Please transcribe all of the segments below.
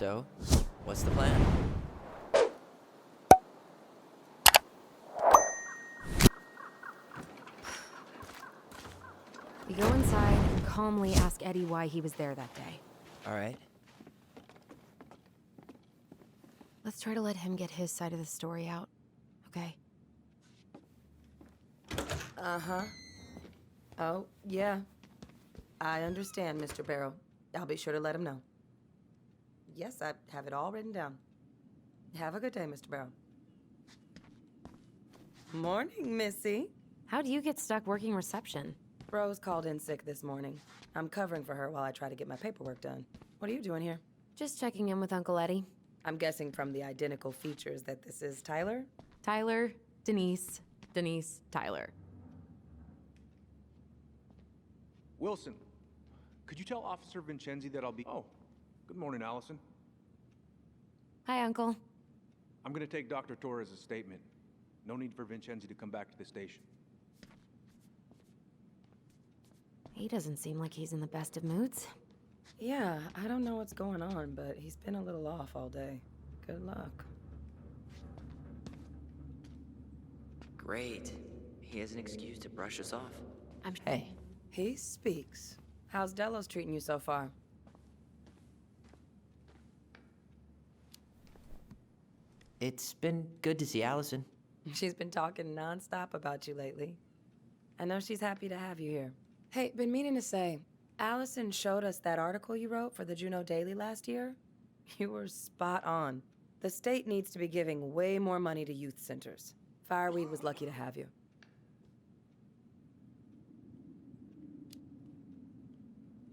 So, what's the plan? We go inside and calmly ask Eddie why he was there that day. All right. Let's try to let him get his side of the story out, okay? Uh-huh. Oh, yeah. I understand, Mr. Barrow. I'll be sure to let him know. Yes, I have it all written down. Have a good day, Mr. Barrow. Morning, Missy. How do you get stuck working reception? Rose called in sick this morning. I'm covering for her while I try to get my paperwork done. What are you doing here? Just checking in with Uncle Eddie. I'm guessing from the identical features that this is Tyler? Tyler, Denise, Tyler. Wilson, could you tell Officer Vincenzi that I'll be... Oh, good morning, Allison. Hi, Uncle. I'm gonna take Dr. Torres' statement. No need for Vincenzi to come back to the station. He doesn't seem like he's in the best of moods. Yeah, I don't know what's going on, but he's been a little off all day. Good luck. Great. He has an excuse to brush us off. Hey. He speaks. How's Delos treating you so far? It's been good to see Allison. She's been talking nonstop about you lately. I know she's happy to have you here. Hey, been meaning to say, Allison showed us that article you wrote for the Juneau Daily last year. You were spot on. The state needs to be giving way more money to youth centers. Fireweed was lucky to have you.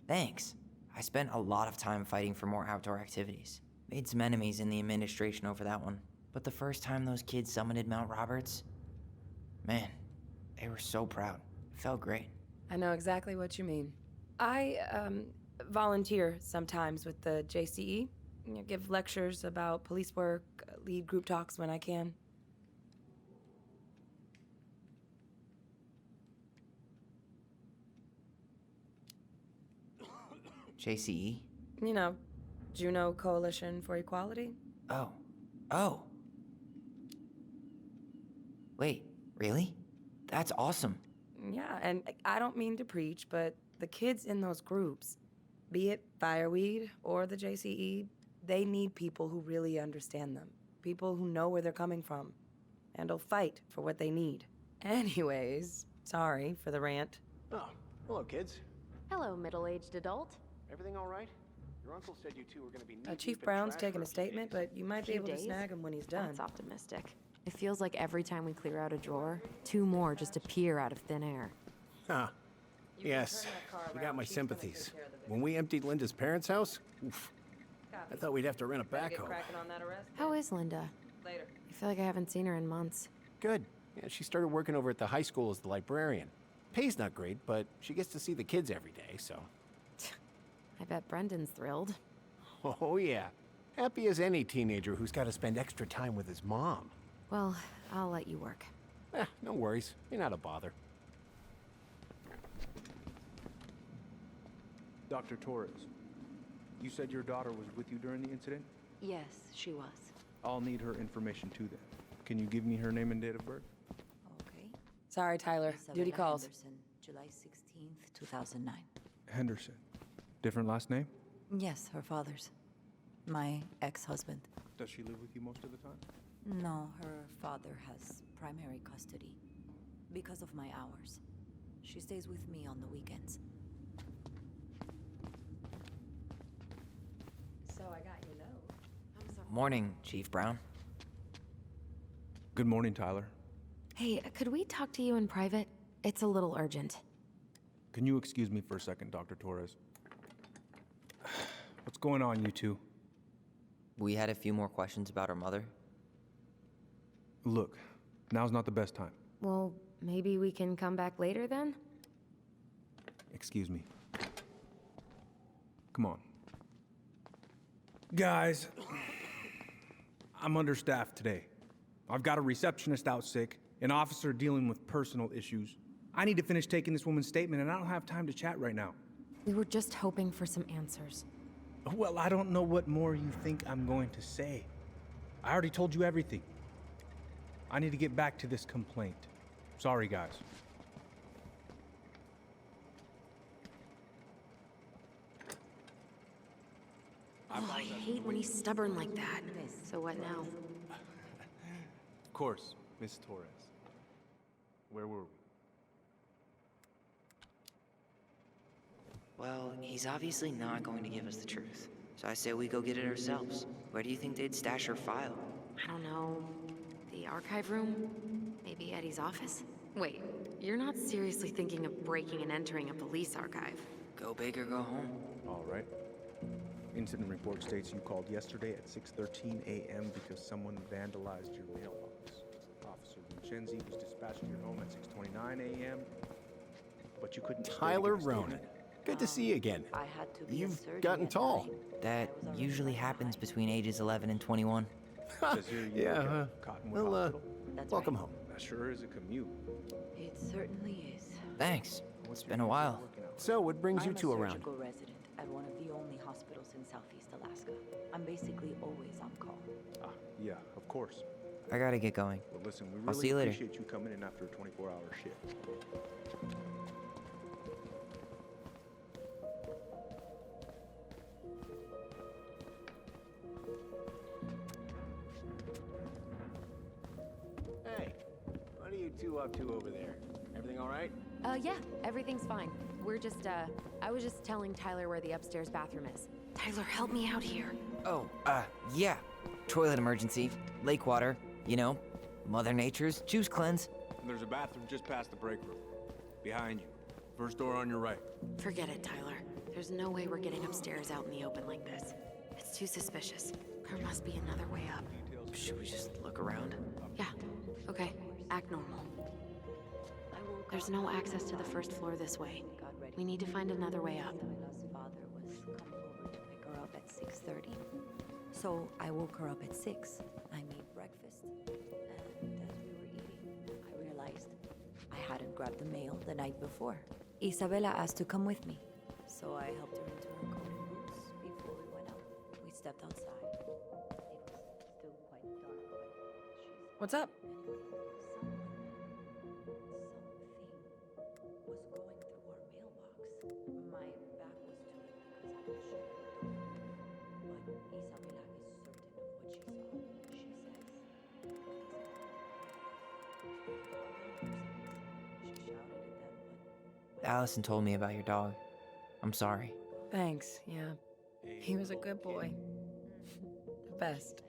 Thanks. I spent a lot of time fighting for more outdoor activities. Made some enemies in the administration over that one. But the first time those kids summited Mount Roberts, man, they were so proud. It felt great. I know exactly what you mean. I, volunteer sometimes with the JCE. You know, give lectures about police work, lead group talks when I can. JCE? You know, Juneau Coalition for Equality. Oh. Wait, really? That's awesome. Yeah, and I don't mean to preach, but the kids in those groups, be it Fireweed or the JCE, they need people who really understand them. People who know where they're coming from and will fight for what they need. Anyways, sorry for the rant. Oh, hello, kids. Hello, middle-aged adult. Everything all right? Your uncle said you two were going to be knee-deep Chief in Brown's trash taking for a few statement, days. but you might be Few able to days? snag him when he's done. That's optimistic. It feels like every time we clear out a drawer, 2 more just appear out of thin air. Huh. Yes, you got my sympathies. When we emptied Linda's parents' house, oof, I thought we'd have to rent a Better get backhoe. cracking on that arrest. How is Linda? Later. I feel like I haven't seen her in months. Good. Yeah, she started working over at the high school as the librarian. Pay's not great, but she gets to see the kids every day, so... I bet Brendan's thrilled. Oh, yeah. Happy as any teenager who's got to spend extra time with his mom. Well, I'll let you work. No worries. You're not a bother. Dr. Torres, you said your daughter was with you during the incident? Yes, she was. I'll need her information too then. Can you give me her name and date of birth? Okay. Sorry, Tyler. Duty Isabella calls. Henderson, July 16th, 2009. Henderson. Different last name? Yes, her father's. My ex-husband. Does she live with you most of the time? No, her father has primary custody. Because of my hours. She stays with me on the weekends. So I got your note. Morning, Chief Brown. Good morning, Tyler. Hey, could we talk to you in private? It's a little urgent. Can you excuse me for a second, Dr. Torres? What's going on, you two? We had a few more questions about our mother. Look, now's not the best time. Well, maybe we can come back later then? Excuse me. Come on. Guys, I'm understaffed today. I've got a receptionist out sick, an officer dealing with personal issues. I need to finish taking this woman's statement, and I don't have time to chat right now. We were just hoping for some answers. Well, I don't know what more you think I'm going to say. I already told you everything. I need to get back to this complaint. Sorry, guys. Oh, I hate when he's stubborn like that. So what now? Of course, Miss Torres. Where were we? Well, he's obviously not going to give us the truth. So I say we go get it ourselves. Where do you think they'd stash her file? I don't know. The archive room? Maybe Eddie's office? Wait, you're not seriously thinking of breaking and entering a police archive? Go big or go home. All right. Incident report states you called yesterday at 6:13 a.m. because someone vandalized your mailbox. Officer Vincenzi was dispatched to your home at 6:29 a.m., but you couldn't. Tyler Ronan. Good to see you again. I had to be a You've surgeon gotten at tall. 9. That usually happens between ages 11 and 21. Says here you work Yeah, at Cottonwood well, Hospital. That's welcome right. home. That sure is a commute. It certainly is. Thanks. It's been a while. So, what brings you I'm two a around? surgical resident at one of the only hospitals in Southeast Alaska. I'm basically always on call. Ah, yeah, of course. I gotta get going. Well, listen, we I'll really see you later. appreciate you coming in after a 24-hour shift. Hey, what are you two up to over there? Everything all right? Yeah, everything's fine. I was just telling Tyler where the upstairs bathroom is. Tyler, help me out here. Oh, yeah. Toilet emergency. Lake water. You know, Mother Nature's juice cleanse. And there's a bathroom just past the break room. Behind you. First door on your right. Forget it, Tyler. There's no way we're getting upstairs out in the open like this. It's too suspicious. There must be another way up. Should we just look around? Yeah, okay. Act normal. There's no access to the first floor this way. We need to find another way up. Isabella's father was coming over to pick her up at 6:30. So I woke her up at 6. I made breakfast. And as we were eating, I realized I hadn't grabbed the mail the night before. Isabella asked to come with me. So I helped her into her coat and boots before we went out. We stepped outside. It was still quite dark, but she's... What's up? Was going through our mailbox. My back was to it because I was shutting the door. But Isabella is certain of what she saw. She says. She shouted at them, but Allison told me about your dog. I'm sorry. Thanks, yeah. He was a good boy. The best.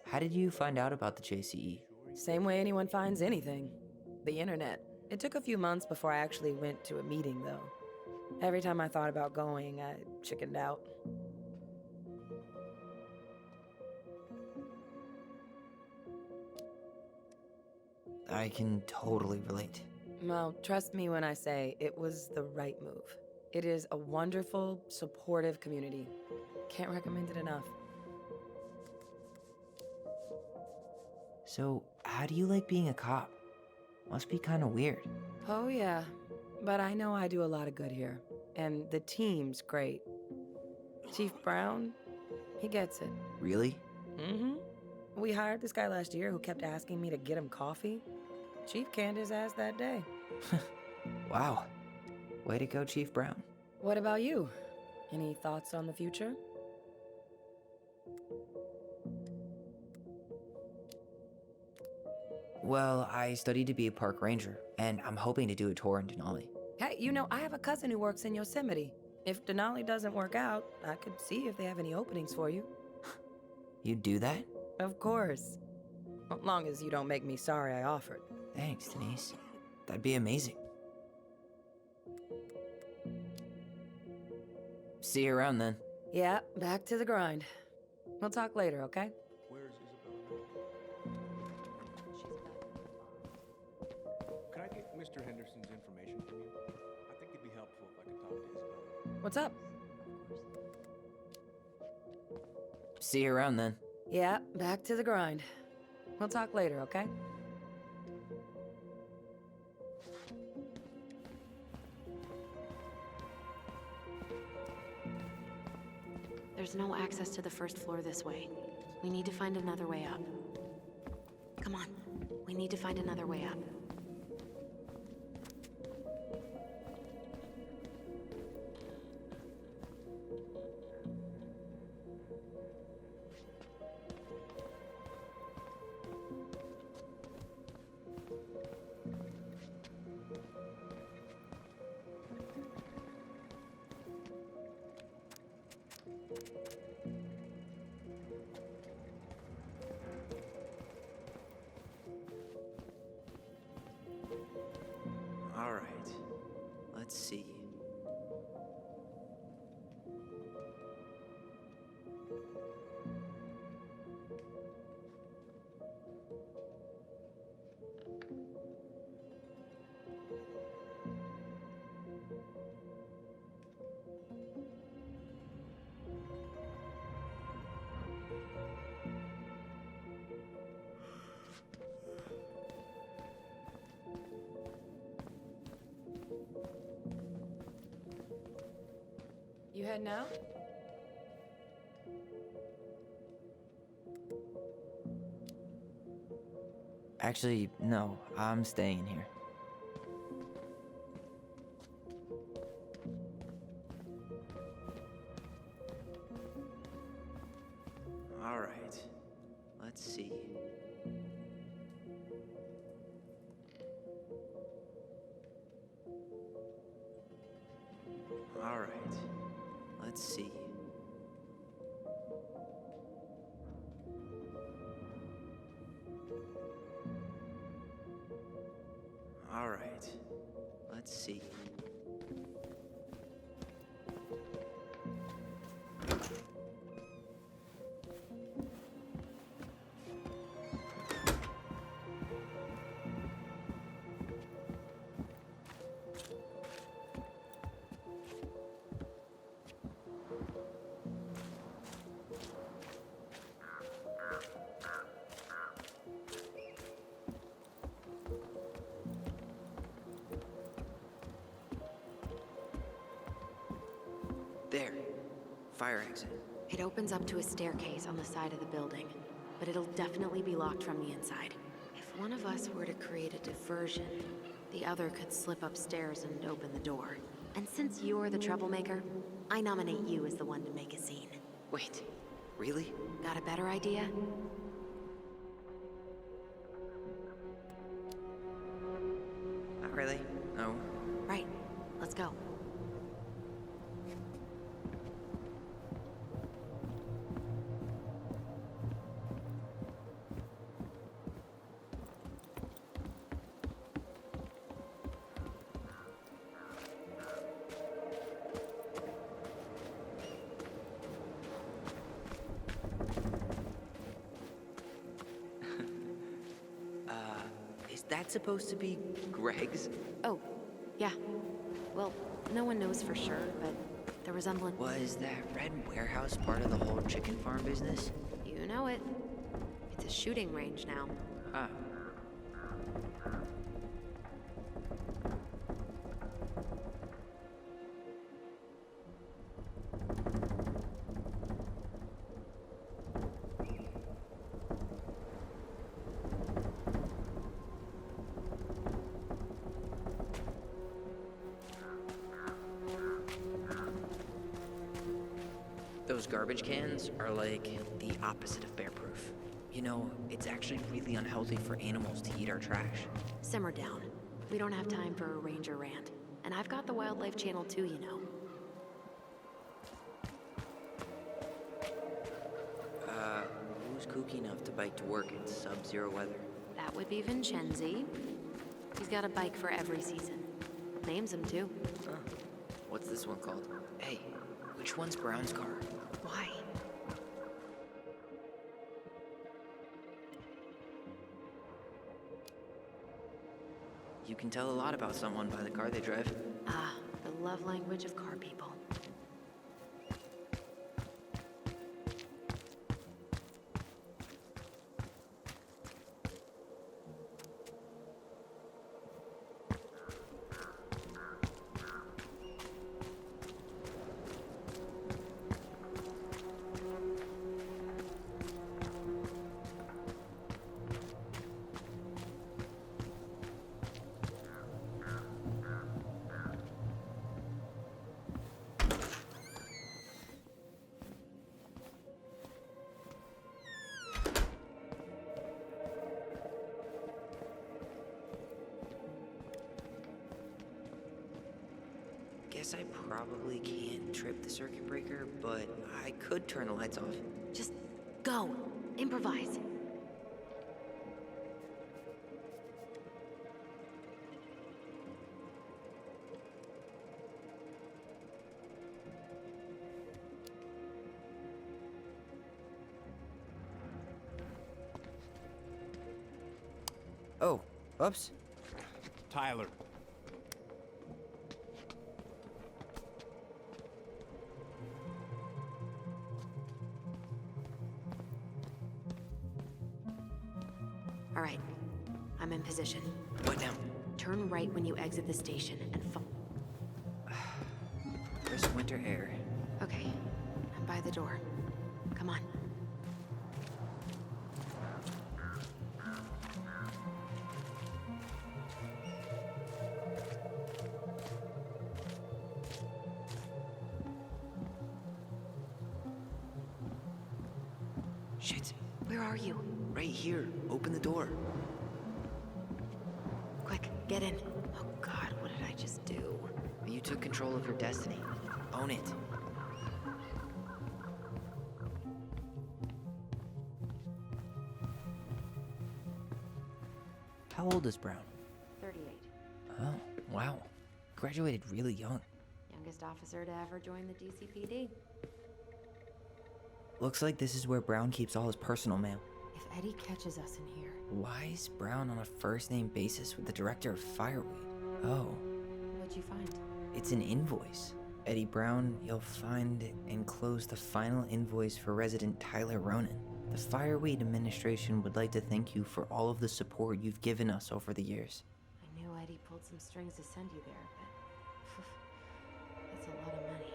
How did you find out about the JCE? Same way anyone finds anything. The internet. It took a few months before I actually went to a meeting, though. Every time I thought about going, I chickened out. I can totally relate. Well, trust me when I say it was the right move. It is a wonderful, supportive community. Can't recommend it enough. So, how do you like being a cop? Must be kind of weird. Oh, yeah. But I know I do a lot of good here. And the team's great. Chief Brown, he gets it. Really? Mm-hmm. We hired this guy last year who kept asking me to get him coffee. Chief canned his ass that day. Wow. Way to go, Chief Brown. What about you? Any thoughts on the future? Well, I studied to be a park ranger, and I'm hoping to do a tour in Denali. Hey, you know, I have a cousin who works in Yosemite. If Denali doesn't work out, I could see if they have any openings for you. You'd do that? Of course. As long as you don't make me sorry I offered. Thanks, Denise. That'd be amazing. See you around then. Yeah, back to the grind. We'll talk later, okay? Where's Isabella? Could I get Mr. Henderson's information from you? I think it'd be helpful if I could talk to Isabella. What's up? See you around then. Yeah, back to the grind. We'll talk later, okay? There's no access to the first floor this way. We need to find another way up. Come on. We need to find another way up. All right. Let's see. You heading out? Actually, no. I'm staying here. All right. Let's see. All right. Let's see. All right. Let's see. There. Fire exit. It opens up to a staircase on the side of the building, but it'll definitely be locked from the inside. If one of us were to create a diversion, the other could slip upstairs and open the door. And since you're the troublemaker, I nominate you as the one to make a scene. Wait. Really? Got a better idea? Not really. No. Right. Let's go. Is that supposed to be Greg's? Oh, yeah. Well, no one knows for sure, but the resemblance... Was that red warehouse part of the whole chicken farm business? You know it. It's a shooting range now. Huh. Those garbage cans are like the opposite of bear-proof. You know, it's actually really unhealthy for animals to eat our trash. Simmer down. We don't have time for a ranger rant. And I've got the Wildlife Channel too, you know. Who's kooky enough to bike to work in sub-zero weather? That would be Vincenzi. He's got a bike for every season. Names him too. Huh. What's this one called? Hey, which one's Brown's car? Why? You can tell a lot about someone by the car they drive. Ah, the love language of car people. guess I probably can't trip the circuit breaker, but I could turn the lights off. Just go. Improvise. Oh, oops. Tyler. All right. I'm in position. What now? Turn right when you exit the station and Crisp winter air. Okay. I'm by the door. Come on. Shit. Where are you? Right here. Open the door. Quick, get in. Oh God, what did I just do? You took control of your destiny. Own it. How old is Brown? 38. Oh, wow. Graduated really young. Youngest officer to ever join the DCPD. Looks like this is where Brown keeps all his personal mail. If Eddie catches us in here, Why is Brown on a first-name basis with the director of Fireweed? Oh, what'd you find? it's an invoice. Eddie Brown, you'll find enclosed the final invoice for resident Tyler Ronan. The Fireweed administration would like to thank you for all of the support you've given us over the years. I knew Eddie pulled some strings to send you there, but that's a lot of money.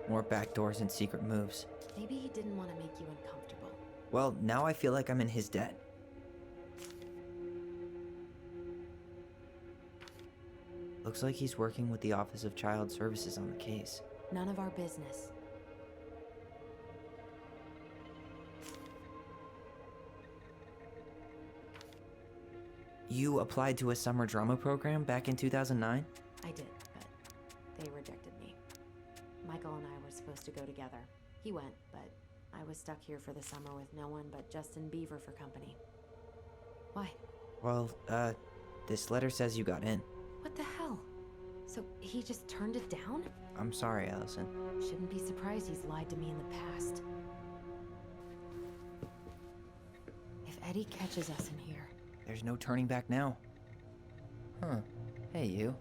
More backdoors and secret moves. Maybe he didn't want to make you uncomfortable. Well, now I feel like I'm in his debt. Looks like he's working with the Office of Child Services on the case. None of our business. You applied to a summer drama program back in 2009? I did, but they rejected me. Michael and I were supposed to go together. He went, but I was stuck here for the summer with no one but Justin Beaver for company. Why? Well, this letter says you got in. What the hell? So he just turned it down? I'm sorry, Allison. Shouldn't be surprised he's lied to me in the past. If Eddie catches us in here, There's no turning back now. Huh. Hey, you.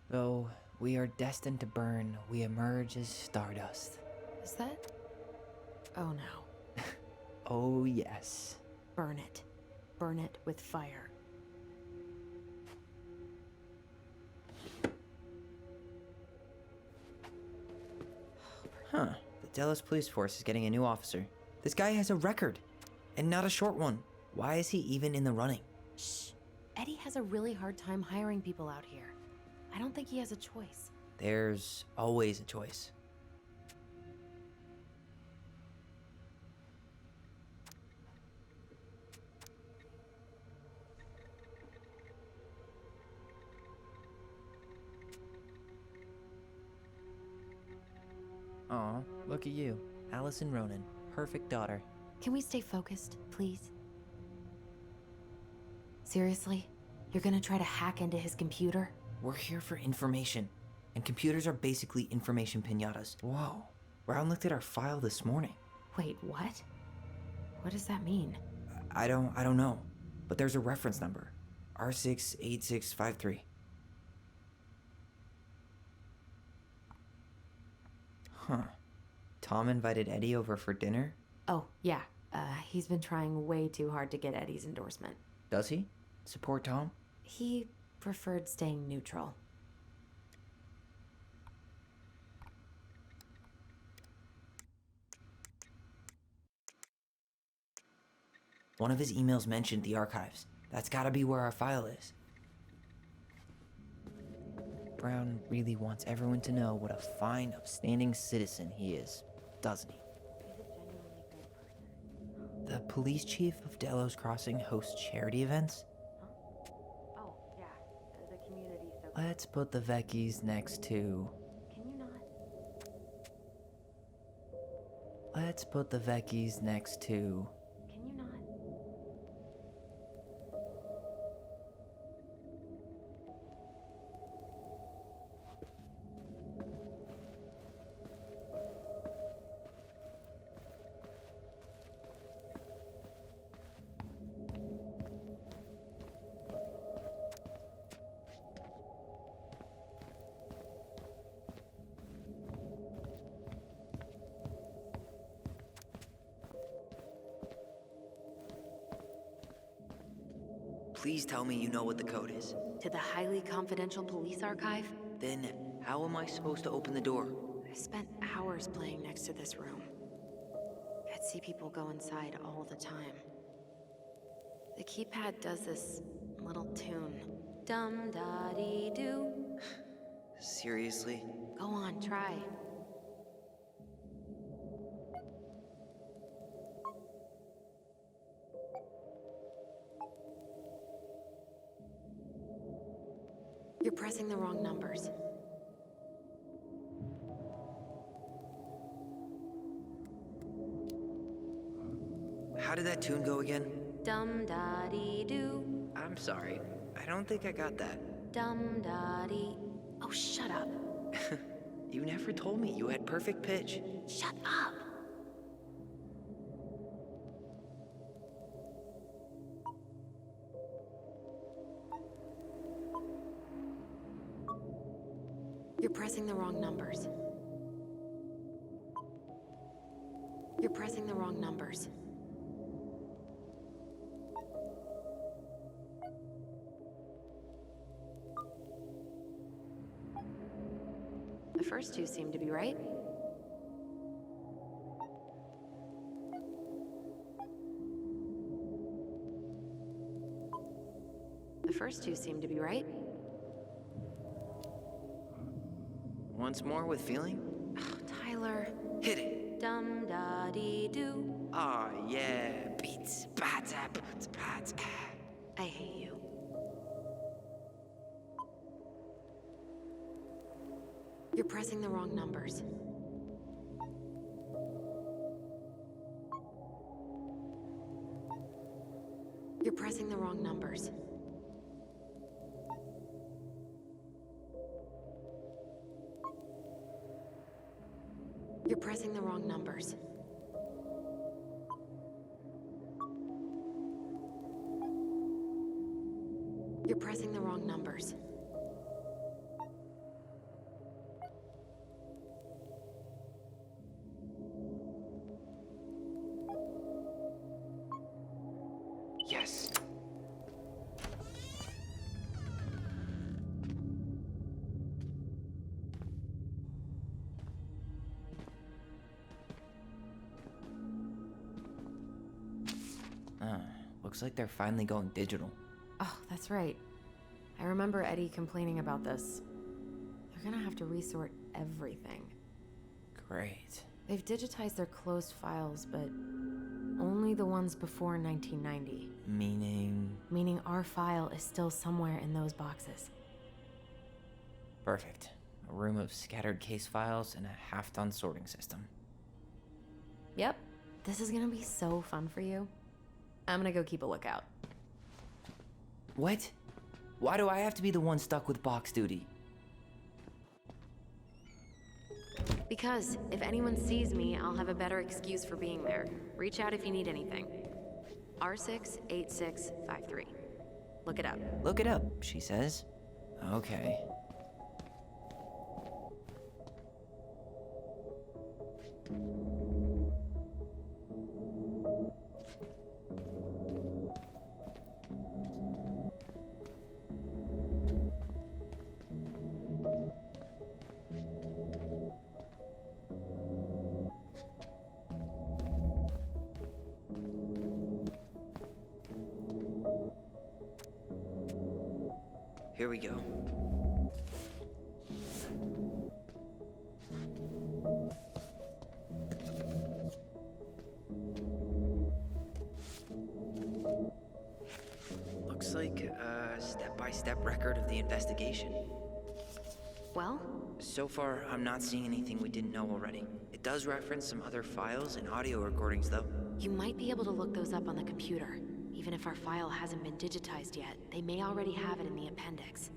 Though we are destined to burn, we emerge as stardust. is that? Oh no. Oh, yes. Burn it. Burn it with fire. Huh. The Delos police force is getting a new officer. This guy has a record, and not a short one. Why is he even in the running? Shh. Eddie has a really hard time hiring people out here. I don't think he has a choice. There's always a choice. Aw, look at you. Allison Ronan, perfect daughter. Can we stay focused, please? Seriously? You're gonna try to hack into his computer? We're here for information, and computers are basically information piñatas. Whoa. Brown looked at our file this morning. Wait, what? What does that mean? I don't know, but there's a reference number. R68653. Huh. Tom invited Eddie over for dinner? Oh, yeah. He's been trying way too hard to get Eddie's endorsement. Does he? Support Tom? He preferred staying neutral. One of his emails mentioned the archives. That's gotta be where our file is. Brown really wants everyone to know what a fine, upstanding citizen he is, doesn't he? The police chief of Delos Crossing hosts charity events? Let's put the Vecchies next to... Can you not? Let's put the Vecchies next to... Can you not? Please tell me you know what the code is. To the highly confidential police archive? Then, how am I supposed to open the door? I spent hours playing next to this room. I'd see people go inside all the time. The keypad does this little tune. Dum-da-dee-doo. Seriously? Go on, try. You're pressing the wrong numbers. How did that tune go again? Dum-da-dee-doo. I'm sorry. I don't think I got that. Dum-da-dee. Oh, shut up. You never told me you had perfect pitch. Shut up. You're pressing the wrong numbers. You're pressing the wrong numbers. The first two seem to be right. The first two seem to be right. Once more with feeling? Oh, Tyler. Hit it! Dum-da-dee-doo. Aw, yeah. Beats. Bats, bats, bats. I hate you. You're pressing the wrong numbers. You're pressing the wrong numbers. You're pressing the wrong numbers. You're pressing the wrong numbers. Yes. Looks like they're finally going digital. Oh, that's right. I remember Eddie complaining about this. They're gonna have to resort everything. Great. They've digitized their closed files, but only the ones before 1990. Meaning our file is still somewhere in those boxes. Perfect. A room of scattered case files and a half-done sorting system. Yep. This is gonna be so fun for you. I'm gonna go keep a lookout. What? Why do I have to be the one stuck with box duty? Because if anyone sees me, I'll have a better excuse for being there. Reach out if you need anything. R68653. Look it up. Look it up, she says. Okay. Here we go. Looks like a step-by-step record of the investigation. Well? So far, I'm not seeing anything we didn't know already. It does reference some other files and audio recordings, though. You might be able to look those up on the computer. Even if our file hasn't been digitized yet, they may already have it in the appendix.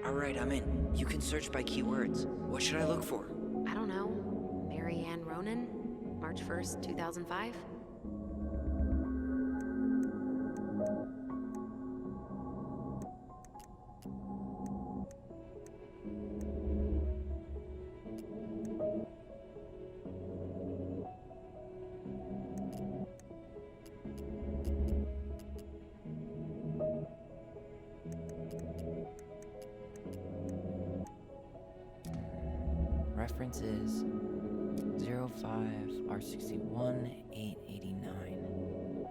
Alright, I'm in. You can search by keywords. What should I look for? I don't know. Mary Ann Ronan? March 1st, 2005? Reference is 05R61889.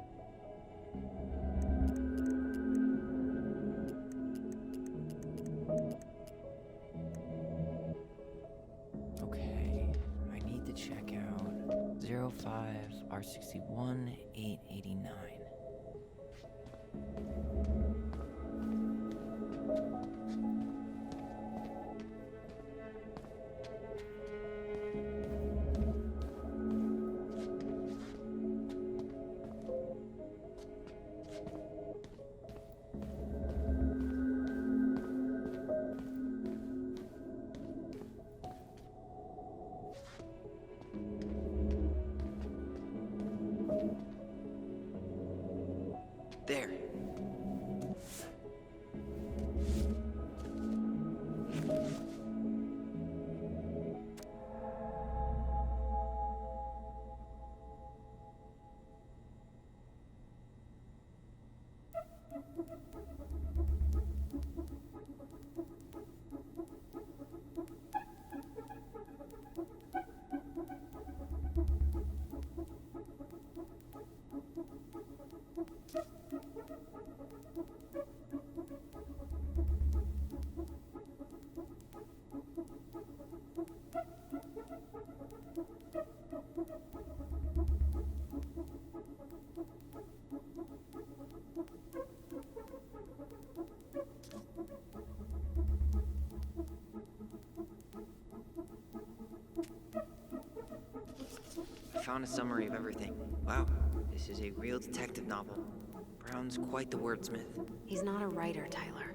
Okay, I need to check out 05R61889. There. I found a summary of everything. Wow, this is a real detective novel. Brown's quite the wordsmith. He's not a writer, Tyler.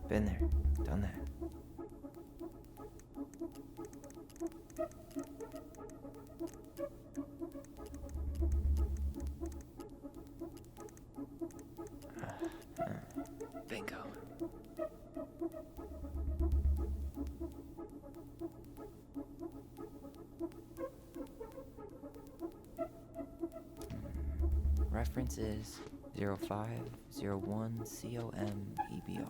Been there, done that. Bingo. Reference is 0501 COMEBR.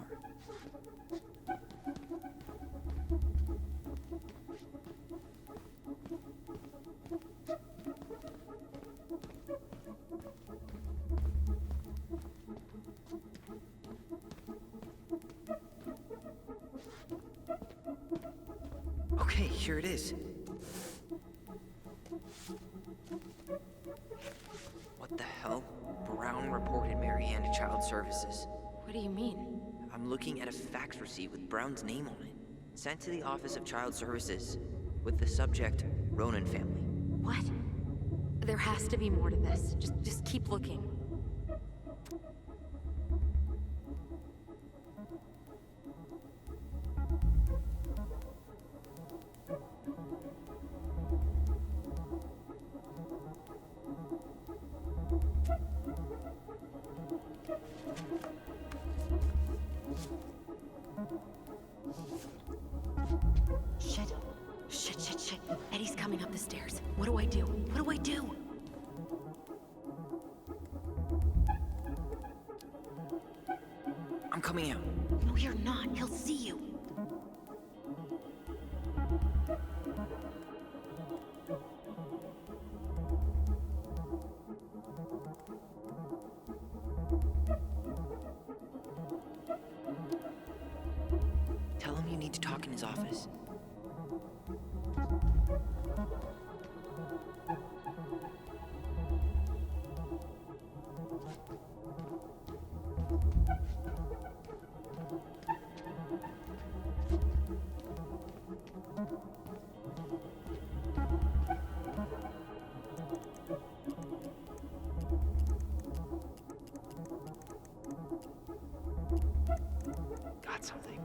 Okay, here it is. What the hell? Brown reported Marianne to Child Services. What do you mean? I'm looking at a fax receipt with Brown's name on it. Sent to the Office of Child Services with the subject, Ronan family. What? There has to be more to this. Just keep looking. Shit. Shit. Eddie's coming up the stairs. What do I do? What do I do? I'm coming out. No, you're not. He'll see you. Tell him you need to talk in his office. Got something.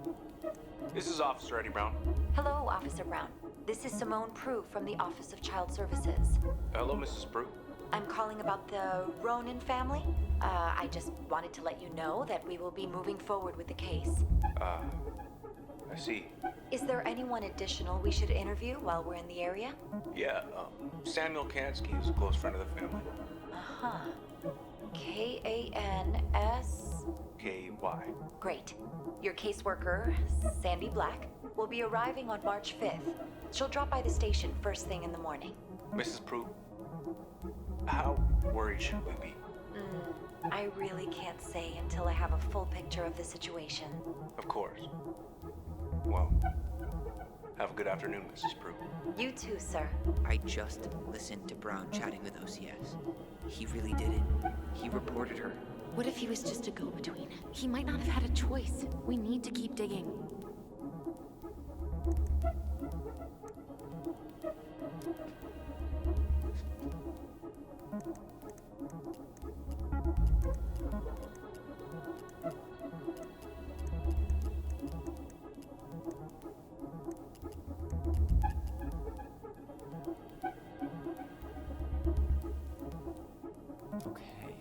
This is Officer Eddie Brown. Hello, Officer Brown. This is Simone Prue from the Office of Child Services. Hello, Mrs. Prue. I'm calling about the Ronan family. I just wanted to let you know that we will be moving forward with the case. I see. Is there anyone additional we should interview while we're in the area? Yeah, Samuel Kansky is a close friend of the family. Uh-huh. K-A-N-S... K-Y. Great. Your caseworker, Sandy Black, will be arriving on March 5th. She'll drop by the station first thing in the morning. Mrs. Prue, how worried should we be? I really can't say until I have a full picture of the situation. Of course. Well, have a good afternoon, Mrs. Prue. You too, sir. I just listened to Brown chatting with OCS. He really did it. He reported her. What if he was just a go-between? He might not have had a choice. We need to keep digging. Okay,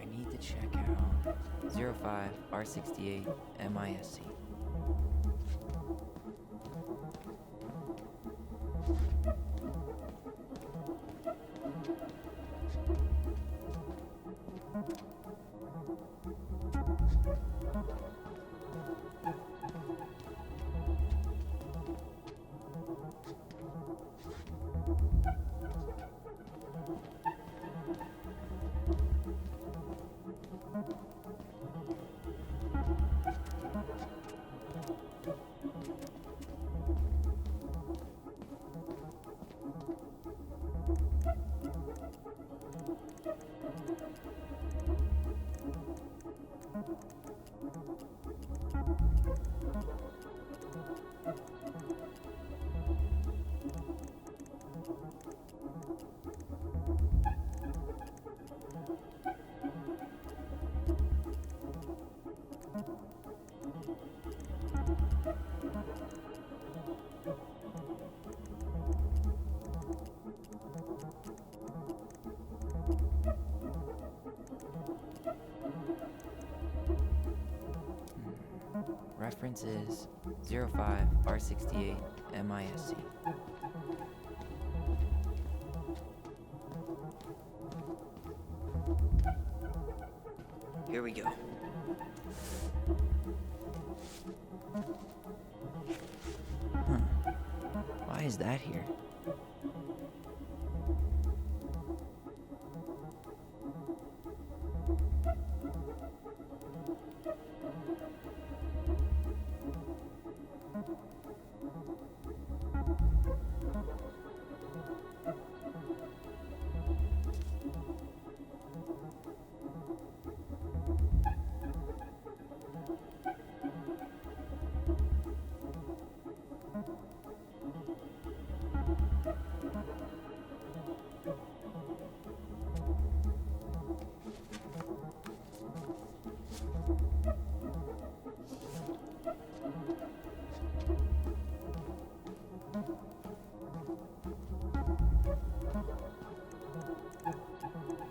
I need to to check out 05 R68 MISC. Reference is 05 R68 MISC. Here we go. Why is that here?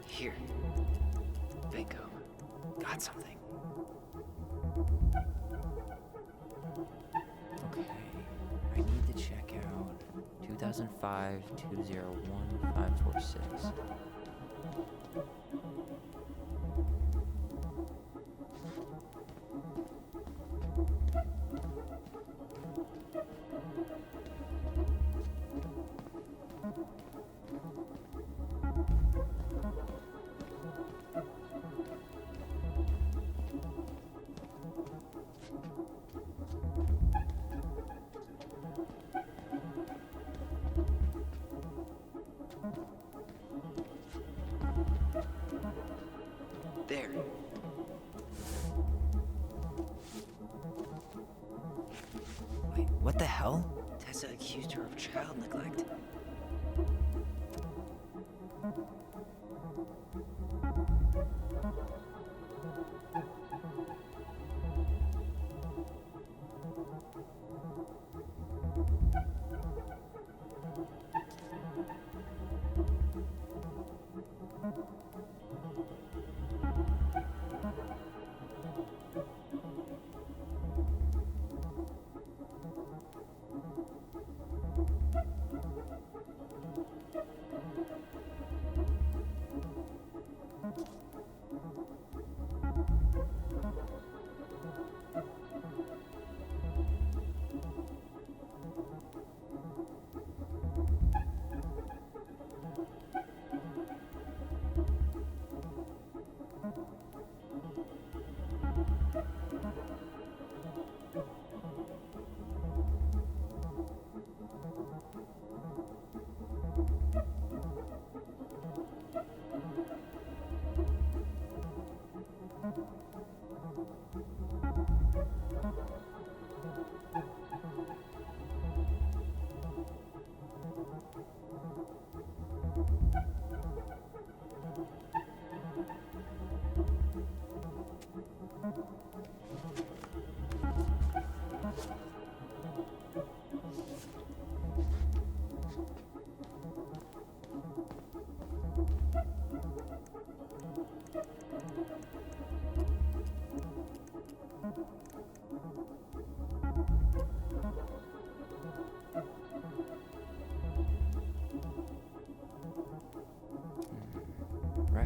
Here. Bingo. Got something. Okay. I need to check out 2005 201 546. There. Wait, what the hell? Tessa accused her of child neglect.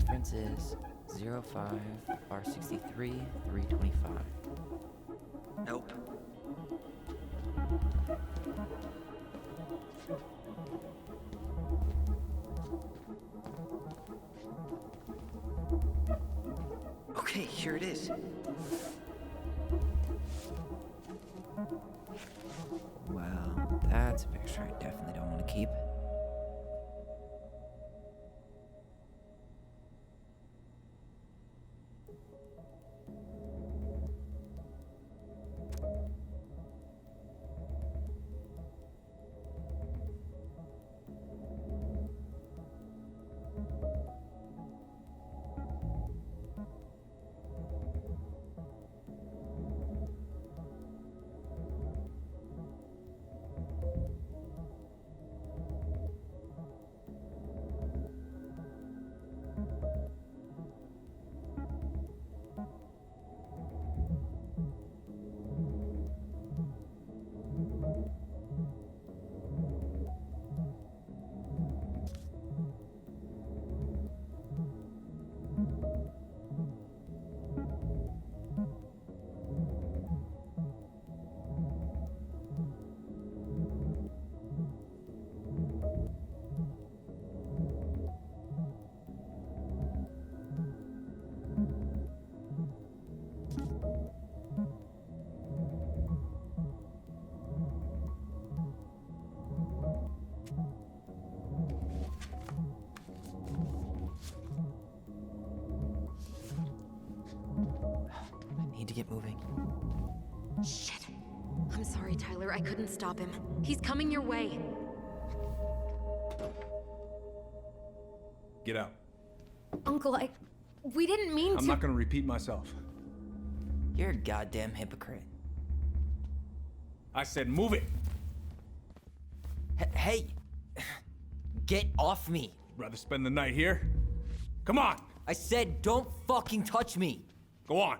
reference is 05 bar 63 325. Nope. Okay, here it is. Well, that's a picture I definitely don't want to keep. Need to get moving. Shit. I'm sorry, Tyler. I couldn't stop him. He's coming your way. Get out. Uncle, we didn't mean to. I'm not gonna repeat myself. You're a goddamn hypocrite. I said move it. Hey! Get off me! Rather spend the night here? Come on, I said don't fucking touch me! go on.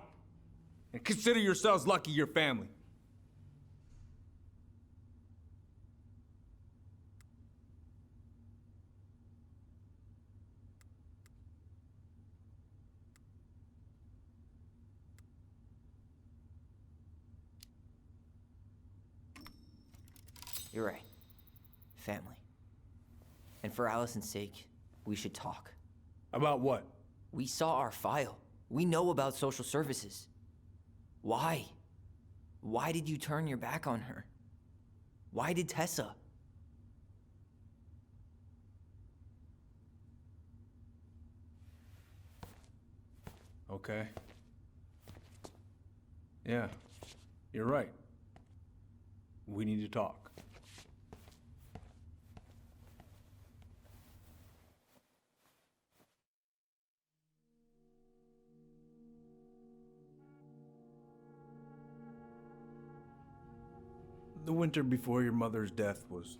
And consider yourselves lucky you're family. You're right. Family. And for Allison's sake, we should talk. About what? We saw our file. We know about social services. Why? Why did you turn your back on her? Why did Tessa? Okay. Yeah, you're right. We need to talk. The winter before your mother's death was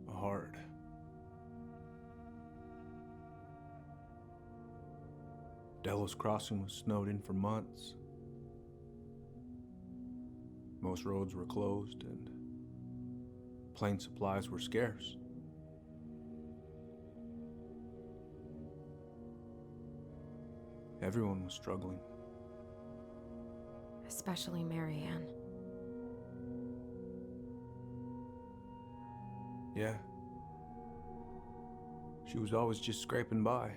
hard. Delos Crossing was snowed in for months. Most roads were closed and plane supplies were scarce. Everyone was struggling. Especially Marianne. Yeah. She was always just scraping by.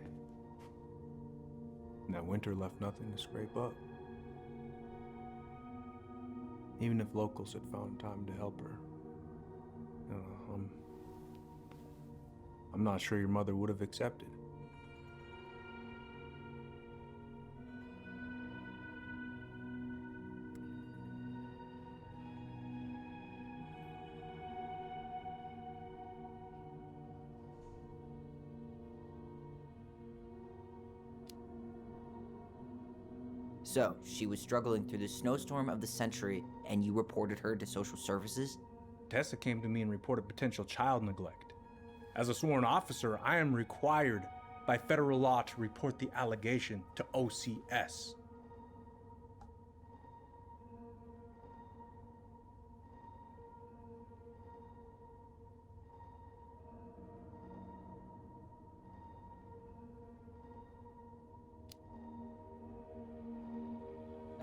And that winter left nothing to scrape up. Even if locals had found time to help her. I'm not sure your mother would have accepted. So, she was struggling through the snowstorm of the century, and you reported her to social services? Tessa came to me and reported potential child neglect. As a sworn officer, I am required by federal law to report the allegation to OCS.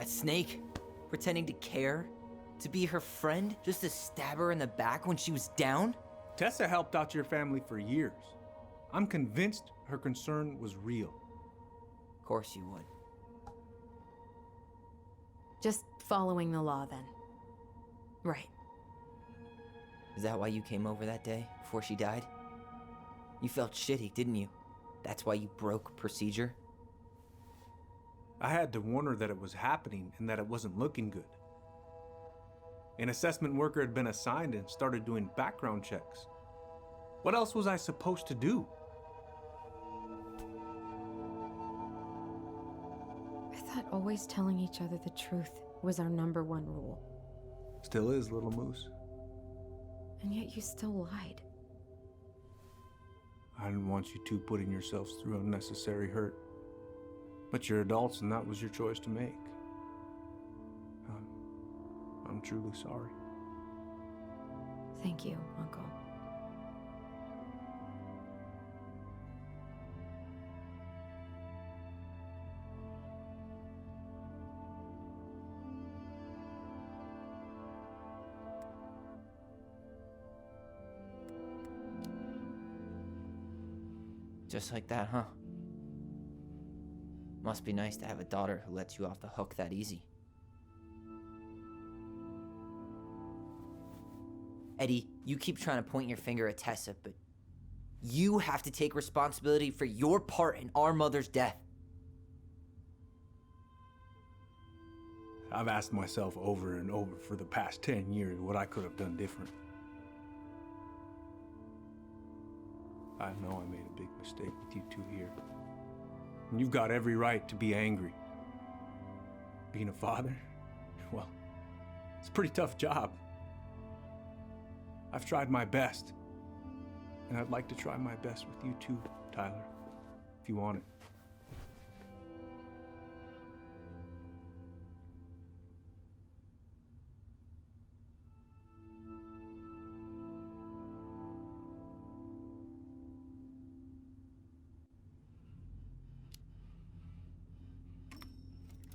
A snake? Pretending to care? To be her friend? Just to stab her in the back when she was down? Tessa helped out your family for years. I'm convinced her concern was real. Of course you would. Just following the law, then. Right. Is that why you came over that day, before she died? You felt shitty, didn't you? That's why you broke procedure? I had to warn her that it was happening and that it wasn't looking good. An assessment worker had been assigned and started doing background checks. What else was I supposed to do? I thought always telling each other the truth was our number one rule. Still is, little moose. And yet you still lied. I didn't want you two putting yourselves through unnecessary hurt. But you're adults and that was your choice to make. I'm truly sorry. Thank you, Uncle. Just like that, huh? Must be nice to have a daughter who lets you off the hook that easy. Eddie, you keep trying to point your finger at Tessa, but you have to take responsibility for your part in our mother's death. I've asked myself over and over for the past 10 years what I could have done different. I know I made a big mistake with you two here. And you've got every right to be angry. Being a father, well, it's a pretty tough job. I've tried my best. And I'd like to try my best with you too, Tyler, if you want it.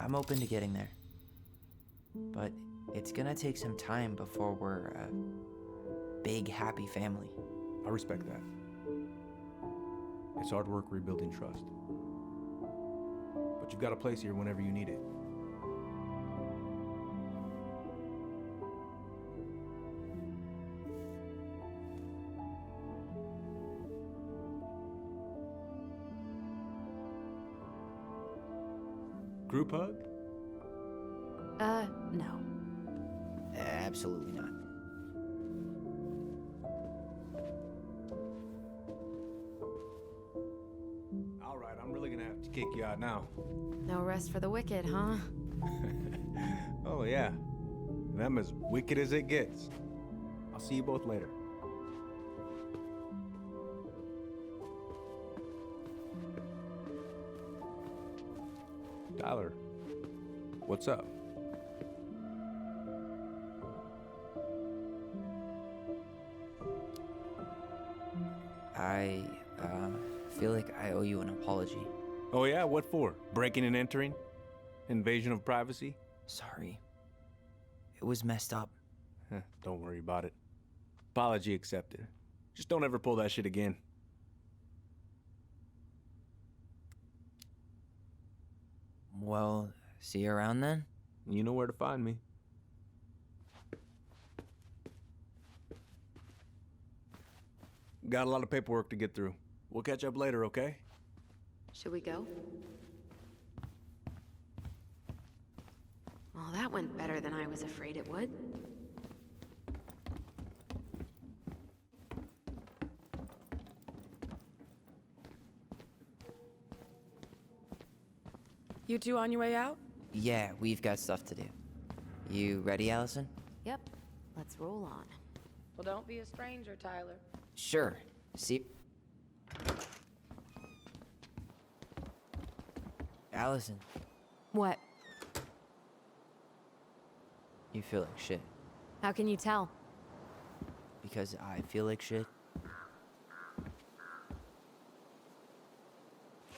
I'm open to getting there. But it's gonna take some time before we're a big, happy family. I respect that. It's hard work rebuilding trust. But you've got a place here whenever you need it. Group hug? No. Absolutely not. All right, I'm really gonna have to kick you out now. No rest for the wicked, huh? Oh, yeah. Them as wicked as it gets. I'll see you both later. Tyler, what's up? I feel like I owe you an apology. Oh yeah, what for? Breaking and entering? Invasion of privacy? Sorry. It was messed up. Don't worry about it. Apology accepted. Just don't ever pull that shit again. Well, see you around then? You know where to find me. Got a lot of paperwork to get through. We'll catch up later, okay? Should we go? Well, that went better than I was afraid it would. You two on your way out? Yeah, we've got stuff to do. You ready, Allison? Yep. Let's roll on. Well, don't be a stranger, Tyler. Sure. See... Allison, What? you feel like shit. How can you tell? Because I feel like shit.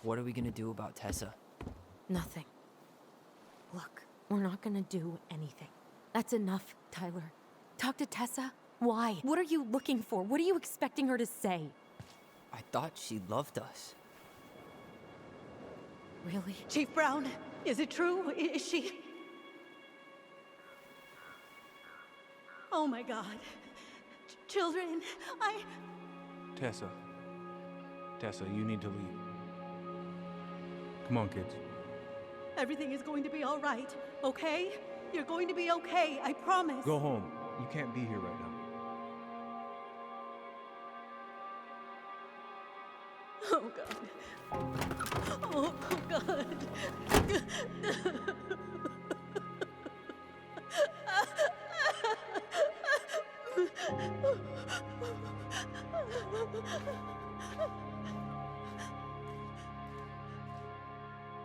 What are we gonna do about Tessa? Nothing. Look, We're not gonna do anything. That's enough, Tyler. Talk to Tessa? Why? What are you looking for? What are you expecting her to say? I thought she loved us. Really? Chief Brown, is it true? Is she... Oh my God. Children, Tessa. Tessa, you need to leave. Come on, kids. Everything is going to be all right, okay? You're going to be okay, I promise. Go home. You can't be here right now. Oh God. Oh God.